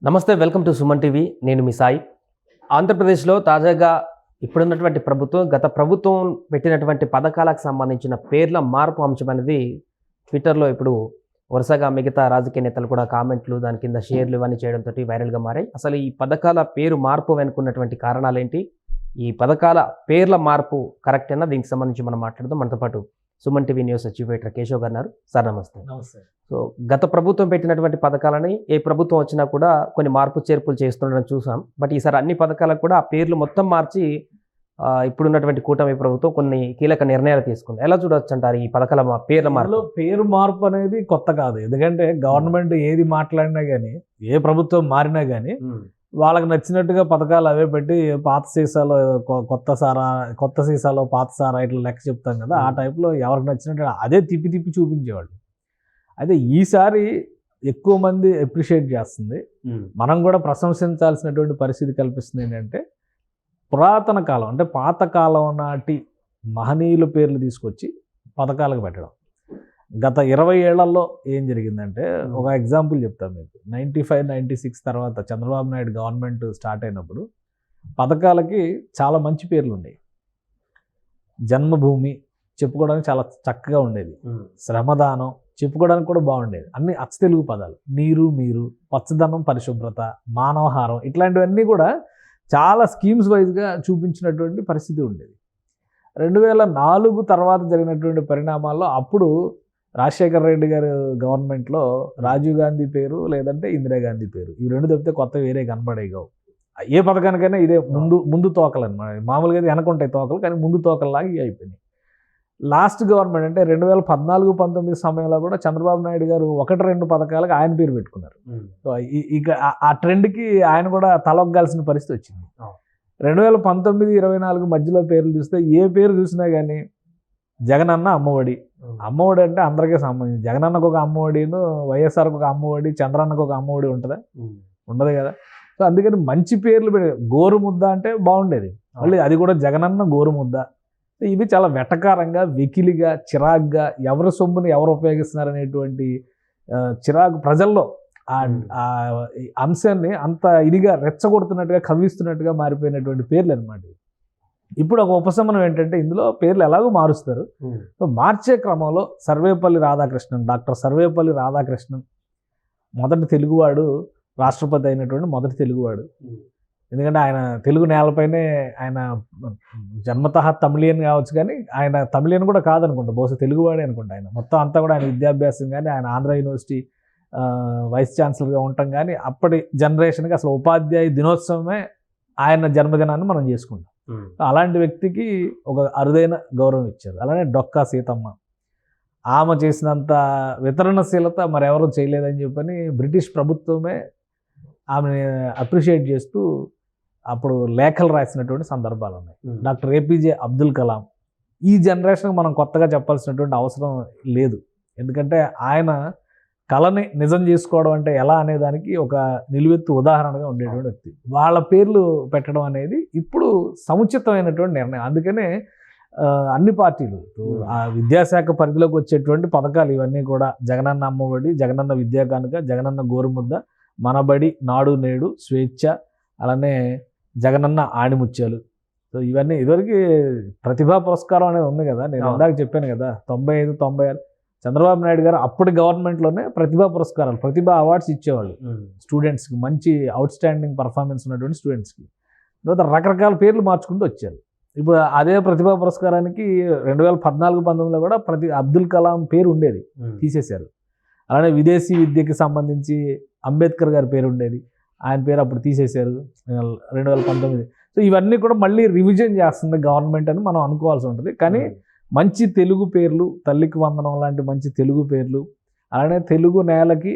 నమస్తే, welcome to Suman TV. నేను మీ సాయి. ఆంధ్రప్రదేశ్లో తాజాగా ఇప్పుడున్నటువంటి గత ప్రభుత్వం పెట్టినటువంటి పథకాలకు సంబంధించిన పేర్ల మార్పు అంశం అనేది ట్విట్టర్లో ఇప్పుడు వరుసగా మిగతా రాజకీయ నేతలు కూడా కామెంట్లు, దాని కింద షేర్లు ఇవన్నీ చేయడంతో వైరల్గా మారాయి. అసలు ఈ పథకాల పేరు మార్పు వెనుకున్నటువంటి కారణాలేంటి, ఈ పథకాల పేర్ల మార్పు కరెక్టేనా, దీనికి సంబంధించి మనం మాట్లాడదాం. మనతో పాటు Suman TV news chief editor Keshav గారు ఉన్నారు. సార్ నమస్తే. నమస్తే. సో గత ప్రభుత్వం పెట్టినటువంటి పథకాలని ఏ ప్రభుత్వం వచ్చినా కూడా కొన్ని మార్పు చేర్పులు చేస్తుండడం చూసాం. బట్ ఈసారి అన్ని పథకాలకు కూడా ఆ పేర్లు మొత్తం మార్చి ఇప్పుడున్నటువంటి కూటమి ప్రభుత్వం కొన్ని కీలక నిర్ణయాలు తీసుకుంది. ఎలా చూడవచ్చు అంటారు ఈ పథకాల పేర్ల మార్పు? పేరు మార్పు అనేది కొత్త కాదు. ఎందుకంటే గవర్నమెంట్ ఏది మాట్లాడినా కానీ, ఏ ప్రభుత్వం మారినా కానీ వాళ్ళకి నచ్చినట్టుగా పథకాలు అవే పెట్టి పాత సీసాలో కొత్త సీసాలో పాత సారా ఇట్లా లెక్క చెప్తాం కదా, ఆ టైప్లో ఎవరికి నచ్చినట్టు అదే తిప్పి తిప్పి చూపించేవాళ్ళు. అయితే ఈసారి ఎక్కువ మంది అప్రిషియేట్ చేస్తుంది, మనం కూడా ప్రశంసించాల్సినటువంటి పరిస్థితి కల్పిస్తుంది. ఏంటంటే పురాతన కాలం అంటే పాత కాలం నాటి మహనీయుల పేర్లు తీసుకొచ్చి పథకాలకు పెట్టడం. గత 20 ఏళ్లలో ఏం జరిగిందంటే, ఒక ఎగ్జాంపుల్ చెప్తాను మీకు. 95-96 తర్వాత చంద్రబాబు నాయుడు గవర్నమెంట్ స్టార్ట్ అయినప్పుడు పథకాలకి చాలా మంచి పేర్లు ఉండేవి. జన్మభూమి చెప్పుకోవడానికి చాలా చక్కగా ఉండేది, శ్రమదానం చెప్పుకోవడానికి కూడా బాగుండేది, అన్ని అచ్చ తెలుగు పదాలు. నీరు, మీరు, పచ్చదనం, పరిశుభ్రత, మానవహారం, ఇట్లాంటివన్నీ కూడా చాలా స్కీమ్స్ వైజ్గా చూపించినటువంటి పరిస్థితి ఉండేది. 2004 తర్వాత జరిగినటువంటి పరిణామాల్లో అప్పుడు రాజశేఖర రెడ్డి గారు గవర్నమెంట్లో రాజీవ్ గాంధీ పేరు లేదంటే ఇందిరాగాంధీ పేరు, ఈ రెండు తప్పితే కొత్త వేరే కనబడేగావు. ఏ పథకానికైనా ఇదే ముందు తోకలు అనమాట. మామూలుగా అయితే వెనకుంటాయి తోకలు, కానీ ముందు తోకల్లాగా ఇవి అయిపోయినాయి. లాస్ట్ గవర్నమెంట్ అంటే 2014-19 సమయంలో కూడా చంద్రబాబు నాయుడు గారు 1-2 పథకాలకు ఆయన పేరు పెట్టుకున్నారు. సో ఇక ఆ ట్రెండ్కి ఆయన కూడా తలొగ్గాల్సిన పరిస్థితి వచ్చింది. 2019-24 మధ్యలో పేర్లు చూస్తే ఏ పేరు చూసినా కానీ జగనన్న అమ్మఒడి. అమ్మఒడి అంటే అందరికీ సంబంధించి, జగనన్నకు ఒక అమ్మఒడిను, వైఎస్ఆర్కి ఒక అమ్మఒడి, చంద్రన్నకు ఒక అమ్మఒడి ఉంటుందా? ఉండదు కదా. సో అందుకని మంచి పేర్లు గోరుముద్ద అంటే బాగుండేది, మళ్ళీ అది కూడా జగనన్న గోరుముద్ద. ఇవి చాలా వెటకారంగా, వెకిలిగా, చిరాగ్గా, ఎవరి సొమ్ముని ఎవరు ఉపయోగిస్తున్నారనేటువంటి చిరాకు ప్రజల్లో ఆ అంశాన్ని అంత ఇదిగా రెచ్చగొడుతున్నట్టుగా, కవ్విస్తున్నట్టుగా మారిపోయినటువంటి పేర్లు అనమాట. ఇప్పుడు ఒక ఉపశమనం ఏంటంటే, ఇందులో పేర్లు ఎలాగో మారుస్తారు. సో మార్చే క్రమంలో డాక్టర్ సర్వేపల్లి రాధాకృష్ణన్ మొదటి తెలుగువాడు, రాష్ట్రపతి అయినటువంటి మొదటి తెలుగువాడు. ఎందుకంటే ఆయన తెలుగు నేలపైనే, ఆయన జన్మతః తమిళియన్ కావచ్చు, కానీ ఆయన తమిళియన్ కూడా కాదనుకుంటా, బహుశా తెలుగువాడే అనుకుంటా. ఆయన మొత్తం అంతా కూడా ఆయన విద్యాభ్యాసం కానీ, ఆయన ఆంధ్ర యూనివర్సిటీ వైస్ ఛాన్సలర్గా ఉండటం కానీ, అప్పటి జనరేషన్కి అసలు ఉపాధ్యాయ దినోత్సవమే ఆయన జన్మదినాన్ని మనం చేసుకుంటాం. అలాంటి వ్యక్తికి ఒక అరుదైన గౌరవం ఇచ్చారు. అలానే డొక్కా సీతమ్మ, ఆమె చేసినంత వితరణశీలత మరెవరూ చేయలేదని చెప్పని బ్రిటిష్ ప్రభుత్వమే ఆమెను అప్రిషియేట్ చేస్తూ అప్పుడు లేఖలు రాసినటువంటి సందర్భాలు ఉన్నాయి. డాక్టర్ ఏపీజే అబ్దుల్ కలాం, ఈ జనరేషన్కి మనం కొత్తగా చెప్పాల్సినటువంటి అవసరం లేదు. ఎందుకంటే ఆయన కళని నిజం చేసుకోవడం అంటే ఎలా అనేదానికి ఒక నిలువెత్తు ఉదాహరణగా ఉండేటువంటి వ్యక్తి. వాళ్ళ పేర్లు పెట్టడం అనేది ఇప్పుడు సముచితమైనటువంటి నిర్ణయం. అందుకనే అన్ని పార్టీలు ఆ విద్యాశాఖ పరిధిలోకి వచ్చేటువంటి పథకాలు ఇవన్నీ కూడా జగనన్న అమ్మఒడి, జగనన్న విద్యా కానుక, జగనన్న గోరుముద్ద, మనబడి, నాడు నేడు, స్వేచ్ఛ, అలానే జగనన్న ఆణిముత్యాలు. సో ఇవన్నీ ఇదివరకు ప్రతిభా పురస్కారం అనేది ఉంది కదా, నేను ఇందాక చెప్పాను కదా, 95-96 చంద్రబాబు నాయుడు గారు అప్పటి గవర్నమెంట్లోనే ప్రతిభా పురస్కారాలు, ప్రతిభా అవార్డ్స్ ఇచ్చేవాళ్ళు స్టూడెంట్స్కి, మంచి అవుట్ స్టాండింగ్ పర్ఫార్మెన్స్ ఉన్నటువంటి స్టూడెంట్స్కి. తర్వాత రకరకాల పేర్లు మార్చుకుంటూ వచ్చారు. ఇప్పుడు అదే ప్రతిభా పురస్కారానికి 2014-19లో కూడా అబ్దుల్ కలాం పేరు ఉండేది, తీసేశారు. అలానే విదేశీ విద్యకి సంబంధించి అంబేద్కర్ గారి పేరు ఉండేది, ఆయన పేరు అప్పుడు తీసేశారు 2019. సో ఇవన్నీ కూడా మళ్ళీ రివిజన్ చేస్తుంది గవర్నమెంట్ అని మనం అనుకోవాల్సి ఉంటుంది. కానీ మంచి తెలుగు పేర్లు, తల్లికి వందనం లాంటి మంచి తెలుగు పేర్లు, అలానే తెలుగు నేలకి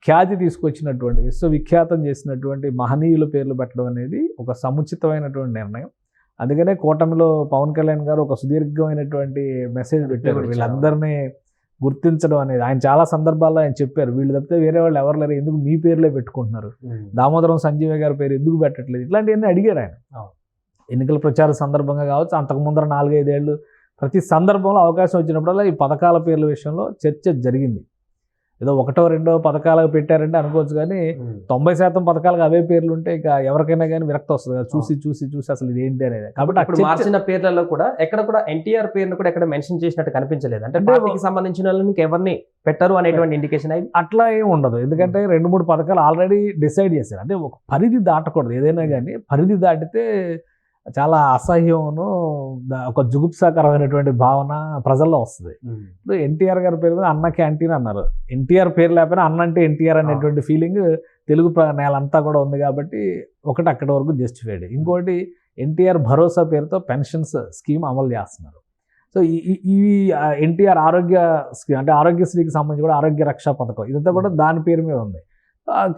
ఖ్యాతి తీసుకొచ్చినటువంటి, విశ్వవిఖ్యాతం చేసినటువంటి మహనీయుల పేర్లు పెట్టడం అనేది ఒక సముచితమైనటువంటి నిర్ణయం. అందుకనే కూటమిలో పవన్ కళ్యాణ్ గారు ఒక సుదీర్ఘమైనటువంటి మెసేజ్ పెట్టారు, వీళ్ళందరినీ గుర్తించడం అనేది. ఆయన చాలా సందర్భాల్లో ఆయన చెప్పారు, వీళ్ళు తప్పితే వేరే వాళ్ళు ఎవరు లేరు, ఎందుకు మీ పేర్లే పెట్టుకుంటున్నారు, దామోదరం సంజీవ గారి పేరు ఎందుకు పెట్టట్లేదు, ఇట్లాంటివన్నీ అడిగాడు ఆయన. ఎన్నికల ప్రచార సందర్భంగా కావచ్చు, అంతకు ముందర 4-5 ఏళ్ళు ప్రతి సందర్భంలో అవకాశం వచ్చినప్పుడల్లా ఈ పథకాల పేర్ల విషయంలో చర్చ జరిగింది. ఏదో ఒకటో రెండో పథకాలకు పెట్టారంటే అనుకోవచ్చు, కానీ 90% పథకాలకు అవే పేర్లు ఉంటే ఇక ఎవరికైనా కానీ విరక్తి వస్తుంది కదా, చూసి అసలు ఇది ఏంటి అనేది. కాబట్టి ఇప్పుడు మార్చిన పేర్లలో కూడా ఎక్కడ కూడా ఎన్టీఆర్ పేరును కూడా ఎక్కడ మెన్షన్ చేసినట్టు కనిపించలేదు. అంటే పార్టీకి సంబంధించిన వాళ్ళని ఎవరిని పెట్టరు అనేటువంటి ఇండికేషన్ అయింది. అట్లా ఏమి ఉండదు, ఎందుకంటే 2-3 పథకాలు ఆల్రెడీ డిసైడ్ చేశారు. అంటే ఒక పరిధి దాటకూడదు, ఏదైనా కానీ పరిధి దాటితే చాలా అసహ్యమును ఒక జుగుప్సాకరమైనటువంటి భావన ప్రజల్లో వస్తుంది. ఇప్పుడు ఎన్టీఆర్ గారి పేరు మీద అన్న క్యాంటీన్ అన్నారు. ఎన్టీఆర్ పేరు లేకపోయినా అన్న అంటే ఎన్టీఆర్ అనేటువంటి ఫీలింగ్ తెలుగు నేలంతా కూడా ఉంది కాబట్టి ఒకటి అక్కడి వరకు జస్టిఫైడ్. ఇంకోటి ఎన్టీఆర్ భరోసా పేరుతో పెన్షన్స్ స్కీమ్ అమలు చేస్తున్నారు. సో ఇవి ఎన్టీఆర్ ఆరోగ్య స్కీమ్ అంటే ఆరోగ్యశ్రీకి సంబంధించి కూడా ఆరోగ్య రక్షా పథకం ఇదంతా కూడా దాని పేరు మీద ఉంది.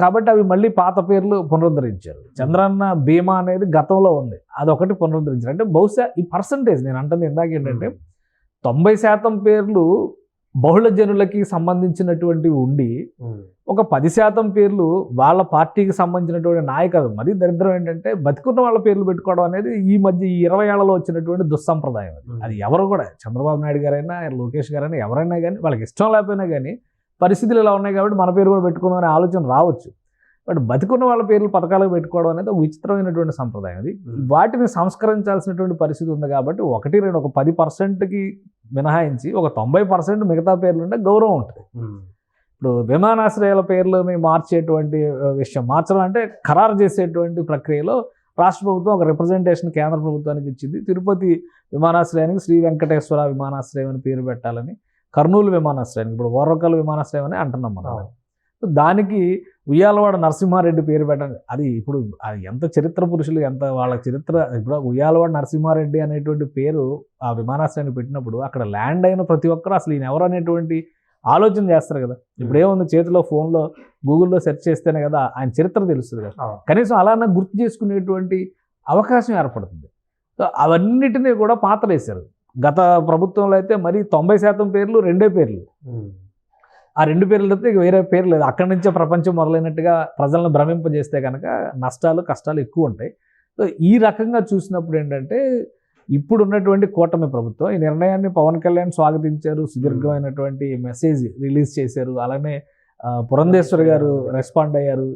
కాబట్టి అవి మళ్ళీ పాత పేర్లు పునరుద్ధరించారు. చంద్రన్న బీమా అనేది గతంలో ఉంది, అదొకటి పునరుద్ధరించారు. అంటే బహుశా ఈ పర్సంటేజ్ నేను అంటుంది ఇందాక ఏంటంటే 90% పేర్లు బహుళ జనులకి సంబంధించినటువంటివి ఉండి ఒక 10% పేర్లు వాళ్ళ పార్టీకి సంబంధించినటువంటి నాయకులు. మరీ దరిద్రం ఏంటంటే బతికున్న వాళ్ళ పేర్లు పెట్టుకోవడం అనేది ఈ మధ్య ఈ 20 ఏళ్లలో వచ్చినటువంటి దుస్సంప్రదాయం. అది ఎవరు కూడా చంద్రబాబు నాయుడు గారైనా లోకేష్ గారైనా ఎవరైనా కానీ వాళ్ళకి ఇష్టం లేకపోయినా కానీ పరిస్థితులు ఇలా ఉన్నాయి కాబట్టి మన పేరు కూడా పెట్టుకుందాం అనే ఆలోచన రావచ్చు. బట్ బతికున్న వాళ్ళ పేర్లు పథకాలకు పెట్టుకోవడం అనేది ఒక విచిత్రమైనటువంటి సంప్రదాయం. అది వాటిని సంస్కరించాల్సినటువంటి పరిస్థితి ఉంది కాబట్టి 1-2 ఒక 10%కి మినహాయించి ఒక 90% మిగతా పేర్లు ఉంటే గౌరవం ఉంటుంది. ఇప్పుడు విమానాశ్రయాల పేర్లని మార్చేటువంటి విషయం, మార్చడం అంటే ఖరారు చేసేటువంటి ప్రక్రియలో రాష్ట్ర ప్రభుత్వం ఒక రిప్రజెంటేషన్ కేంద్ర ప్రభుత్వానికి ఇచ్చింది. తిరుపతి విమానాశ్రయానికి శ్రీ వెంకటేశ్వర విమానాశ్రయం అని పేరు పెట్టాలని, కర్నూలు విమానాశ్రయానికి ఇప్పుడు ఓర్వకల్ విమానాశ్రయం అని అంటున్నాం మనం. దానికి ఉయ్యాలవాడ నరసింహారెడ్డి పేరు పెట్టండి. అది ఇప్పుడు అది ఎంత చరిత్ర పురుషులు, ఎంత వాళ్ళ చరిత్ర. ఇప్పుడు ఉయ్యాలవాడ నరసింహారెడ్డి అనేటువంటి పేరు ఆ విమానాశ్రయానికి పెట్టినప్పుడు అక్కడ ల్యాండ్ అయిన ప్రతి ఒక్కరు అసలు ఈయన ఎవరు అనేటువంటి ఆలోచన చేస్తారు కదా. ఇప్పుడు ఏముంది, చేతిలో ఫోన్లో గూగుల్లో సెర్చ్ చేస్తేనే కదా ఆయన చరిత్ర తెలుస్తుంది కదా. కనీసం అలానే గుర్తు చేసుకునేటువంటి అవకాశం ఏర్పడుతుంది. సో అవన్నిటినీ కూడా పాతలేశారు. గత ప్రభుత్వంలో అయితే మరి 90% పేర్లు 2 పేర్లు, ఆ 2 పేర్లు తప్పితే వేరే పేరు లేదు. అక్కడి నుంచే ప్రపంచం మొదలైనట్టుగా ప్రజలను భ్రమింపజేస్తే కనుక నష్టాలు కష్టాలు ఎక్కువ ఉంటాయి. సో ఈ రకంగా చూసినప్పుడు ఏంటంటే ఇప్పుడు ఉన్నటువంటి కూటమి ప్రభుత్వం ఈ నిర్ణయాన్ని పవన్ కళ్యాణ్ స్వాగతించారు, సుదీర్ఘమైనటువంటి మెసేజ్ రిలీజ్ చేశారు. అలానే పురంధేశ్వరి గారు రెస్పాండ్ అయ్యారు.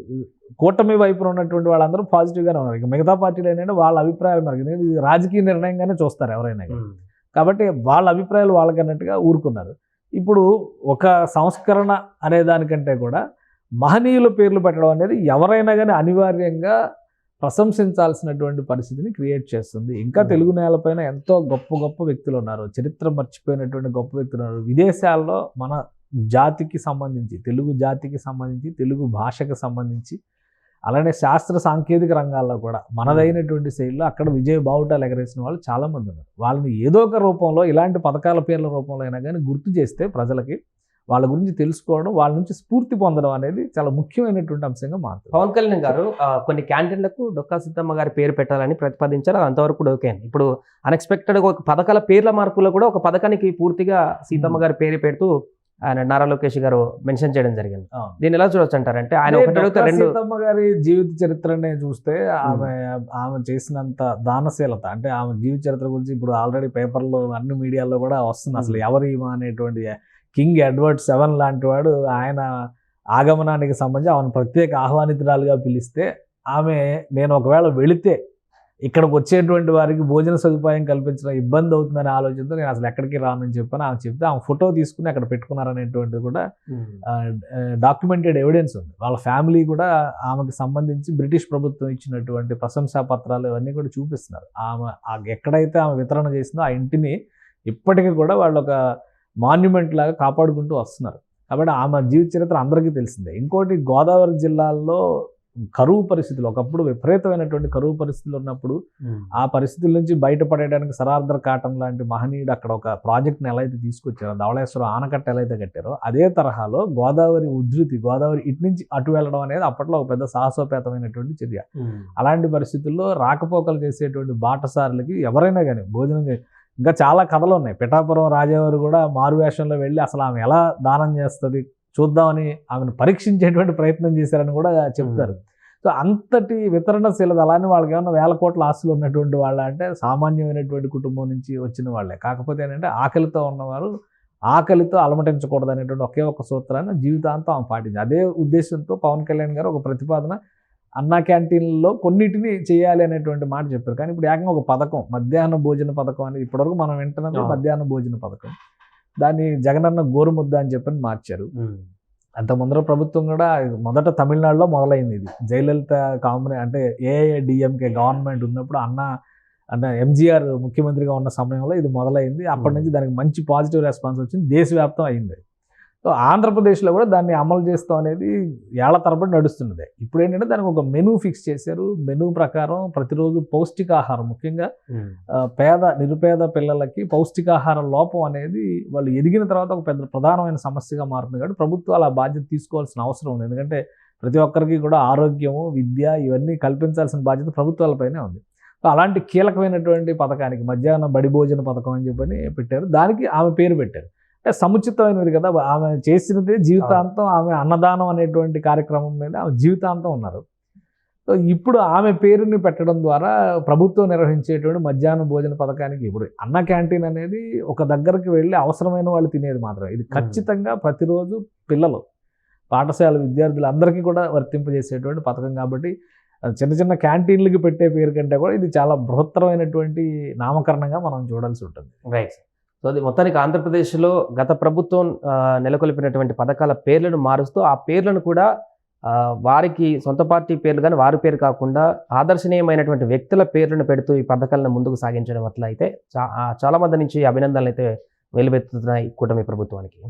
కూటమి వైపున ఉన్నటువంటి వాళ్ళందరూ పాజిటివ్గానే ఉన్నారు. ఇక మిగతా పార్టీలు ఏంటంటే వాళ్ళ అభిప్రాయాలు మనకి ఇది రాజకీయ నిర్ణయంగానే చూస్తారు ఎవరైనా. కాబట్టి వాళ్ళ అభిప్రాయాలు వాళ్ళకన్నట్టుగా ఊరుకున్నారు. ఇప్పుడు ఒక సంస్కరణ అనే దానికంటే కూడా మహనీయుల పేర్లు పెట్టడం అనేది ఎవరైనా కానీ అనివార్యంగా ప్రశంసించాల్సినటువంటి పరిస్థితిని క్రియేట్ చేస్తుంది. ఇంకా తెలుగు నేలపైన ఎంతో గొప్ప గొప్ప వ్యక్తులు ఉన్నారు, చరిత్ర మర్చిపోయినటువంటి గొప్ప వ్యక్తులు ఉన్నారు. విదేశాల్లో మన జాతికి సంబంధించి, తెలుగు జాతికి సంబంధించి, తెలుగు భాషకు సంబంధించి, అలానే శాస్త్ర సాంకేతిక రంగాల్లో కూడా మనదైనటువంటి శైలిలో అక్కడ విజయ బావుటాలు ఎగరేసిన వాళ్ళు చాలామంది ఉన్నారు. వాళ్ళని ఏదో ఒక రూపంలో ఇలాంటి పథకాల పేర్ల రూపంలో అయినా కానీ గుర్తు చేస్తే ప్రజలకి వాళ్ళ గురించి తెలుసుకోవడం, వాళ్ళ నుంచి స్ఫూర్తి పొందడం అనేది చాలా ముఖ్యమైనటువంటి అంశంగా మారుతుంది. పవన్ కళ్యాణ్ గారు కొన్ని క్యాంటీన్లకు డొక్కా సీతమ్మ గారి పేరు పెట్టాలని ప్రతిపాదించారు. అది అంతవరకు ఓకే. ఇప్పుడు అన్ఎక్స్పెక్టెడ్గా ఒక పథకాల పేర్ల మార్పులో కూడా ఒక పథకానికి పూర్తిగా సీతమ్మ గారి పేరు పెడుతూ ఆయన నారా లోకేష్ గారు మెన్షన్ చేయడం జరిగింది. దీన్ని ఎలా చూడొచ్చు అంటారంటే ఆయన సీతమ్మ గారి జీవిత చరిత్రనే చూస్తే ఆమె చేసినంత దానశీలత, అంటే ఆమె జీవిత చరిత్ర గురించి ఇప్పుడు ఆల్రెడీ పేపర్లో అన్ని మీడియాలో కూడా వస్తుంది. అసలు ఎవరు ఈమె అనేటువంటి కింగ్ ఎడ్వర్డ్ 7 లాంటి వాడు ఆయన ఆగమనానికి సంబంధించి ఆమెను ప్రత్యేక ఆహ్వానితురాలుగా పిలిస్తే ఆమె నేను ఒకవేళ వెళితే ఇక్కడికి వచ్చేటువంటి వారికి భోజన సదుపాయం కల్పించడం ఇబ్బంది అవుతుందనే ఆలోచనతో నేను అసలు ఎక్కడికి రానని చెప్పని ఆమె చెప్తే ఆమె ఫోటో తీసుకుని అక్కడ పెట్టుకున్నారనేటువంటిది కూడా డాక్యుమెంటెడ్ ఎవిడెన్స్ ఉంది. వాళ్ళ ఫ్యామిలీ కూడా ఆమెకు సంబంధించి బ్రిటిష్ ప్రభుత్వం ఇచ్చినటువంటి ప్రశంసా పత్రాలు ఇవన్నీ కూడా చూపిస్తున్నారు. ఆమె ఎక్కడైతే ఆమె వితరణ చేసిందో ఆ ఇంటిని ఇప్పటికీ కూడా వాళ్ళు ఒక మాన్యుమెంట్ లాగా కాపాడుకుంటూ వస్తున్నారు. కాబట్టి ఆమె జీవిత చరిత్ర అందరికీ తెలిసిందే. ఇంకోటి, గోదావరి జిల్లాల్లో కరువు పరిస్థితులు, ఒకప్పుడు విపరీతమైనటువంటి కరువు పరిస్థితులు ఉన్నప్పుడు ఆ పరిస్థితుల నుంచి బయటపడేయడానికి సరార్దర్ కాటన్ లాంటి మహనీయుడు అక్కడ ఒక ప్రాజెక్ట్ని ఎలా అయితే తీసుకొచ్చారో, ధవళేశ్వరం ఆనకట్ట ఎలా అయితే కట్టారో అదే తరహాలో గోదావరి ఉధృతి, గోదావరి ఇటు నుంచి అటు వెళ్ళడం అనేది అప్పట్లో ఒక పెద్ద సాహసోపేతమైనటువంటి చర్య. అలాంటి పరిస్థితుల్లో రాకపోకలు చేసేటువంటి బాటసారులకి ఎవరైనా కానీ భోజనం ఇంకా చాలా కథలు ఉన్నాయి. పిఠాపురం రాజావారు కూడా మారువేషంలో వెళ్ళి అసలు ఆమె ఎలా దానం చేస్తుంది చూద్దామని ఆమెను పరీక్షించేటువంటి ప్రయత్నం చేశారని కూడా చెప్తారు. సో అంతటి వితరణశీలత. అలానే వాళ్ళకి ఏమన్నా 1000 కోట్ల ఆస్తులు ఉన్నటువంటి వాళ్ళ అంటే సామాన్యమైనటువంటి కుటుంబం నుంచి వచ్చిన వాళ్ళే. కాకపోతే ఏంటంటే ఆకలితో ఉన్నవారు ఆకలితో అలమటించకూడదు అనేటువంటి ఒకే ఒక సూత్రాన్ని జీవితాంతం ఆమె పాటించింది. అదే ఉద్దేశంతో పవన్ కళ్యాణ్ గారు ఒక ప్రతిపాదన అన్నా క్యాంటీన్లలో కొన్నిటిని చేయాలి అనేటువంటి మాట చెప్పారు. కానీ ఇప్పుడు ఏకంగా ఒక పథకం, మధ్యాహ్న భోజన పథకం అనేది ఇప్పటివరకు మనం వింటున్నది మధ్యాహ్న భోజన పథకం. దాన్ని జగనన్న గోరుముద్ద అని చెప్పని మార్చారు. అంత ముందర ప్రభుత్వం కూడా మొదట తమిళనాడులో మొదలైంది ఇది. జయలలిత అంటే ఏఐఏడిఎంకే గవర్నమెంట్ ఉన్నప్పుడు అన్న ఎంజీఆర్ ముఖ్యమంత్రిగా ఉన్న సమయంలో ఇది మొదలైంది. అప్పటి నుంచి దానికి మంచి పాజిటివ్ రెస్పాన్స్ వచ్చింది, దేశవ్యాప్తం అయింది. సో ఆంధ్రప్రదేశ్లో కూడా దాన్ని అమలు చేస్తాం అనేది ఏళ్ల తరబడి నడుస్తున్నదే. ఇప్పుడు ఏంటంటే దానికి ఒక మెనూ ఫిక్స్ చేశారు. మెనూ ప్రకారం ప్రతిరోజు పౌష్టికాహారం, ముఖ్యంగా నిరుపేద పిల్లలకి పౌష్టికాహార లోపం అనేది వాళ్ళు ఎదిగిన తర్వాత ఒక పెద్ద ప్రధానమైన సమస్యగా మారుతుంది. కాబట్టి ప్రభుత్వాలు ఆ బాధ్యత తీసుకోవాల్సిన అవసరం ఉంది. ఎందుకంటే ప్రతి ఒక్కరికి కూడా ఆరోగ్యము, విద్య ఇవన్నీ కల్పించాల్సిన బాధ్యత ప్రభుత్వాలపైనే ఉంది. సో అలాంటి కీలకమైనటువంటి పథకానికి మధ్యాహ్న బడి భోజన పథకం అని చెప్పని పెట్టారు. దానికి ఆమె పేరు పెట్టారు. అంటే సముచితమైనది కదా, ఆమె చేసినదే జీవితాంతం. ఆమె అన్నదానం అనేటువంటి కార్యక్రమం మీద ఆమె జీవితాంతం ఉన్నారు. సో ఇప్పుడు ఆమె పేరుని పెట్టడం ద్వారా ప్రభుత్వం నిర్వహించేటువంటి మధ్యాహ్న భోజన పథకానికి, ఇప్పుడు అన్న క్యాంటీన్ అనేది ఒక దగ్గరికి వెళ్ళి అవసరమైన వాళ్ళు తినేది మాత్రమే. ఇది ఖచ్చితంగా ప్రతిరోజు పిల్లలు, పాఠశాల విద్యార్థులు అందరికీ కూడా వర్తింపజేసేటువంటి పథకం. కాబట్టి చిన్న చిన్న క్యాంటీన్లకి పెట్టే పేరు కంటే కూడా ఇది చాలా బృహత్తరమైనటువంటి నామకరణంగా మనం చూడాల్సి ఉంటుంది. రైట్. సో అది మొత్తానికి ఆంధ్రప్రదేశ్లో గత ప్రభుత్వం నెలకొల్పినటువంటి పథకాల పేర్లను మారుస్తూ ఆ పేర్లను కూడా వారికి సొంత పార్టీ పేర్లు కానీ వారి పేరు కాకుండా ఆదర్శనీయమైనటువంటి వ్యక్తుల పేర్లను పెడుతూ ఈ పథకాలను ముందుకు సాగించడం వల్ల అయితే చాలా మంది నుంచి అభినందనలు అయితే వెలువెత్తుతున్నాయి కూటమి ప్రభుత్వానికి.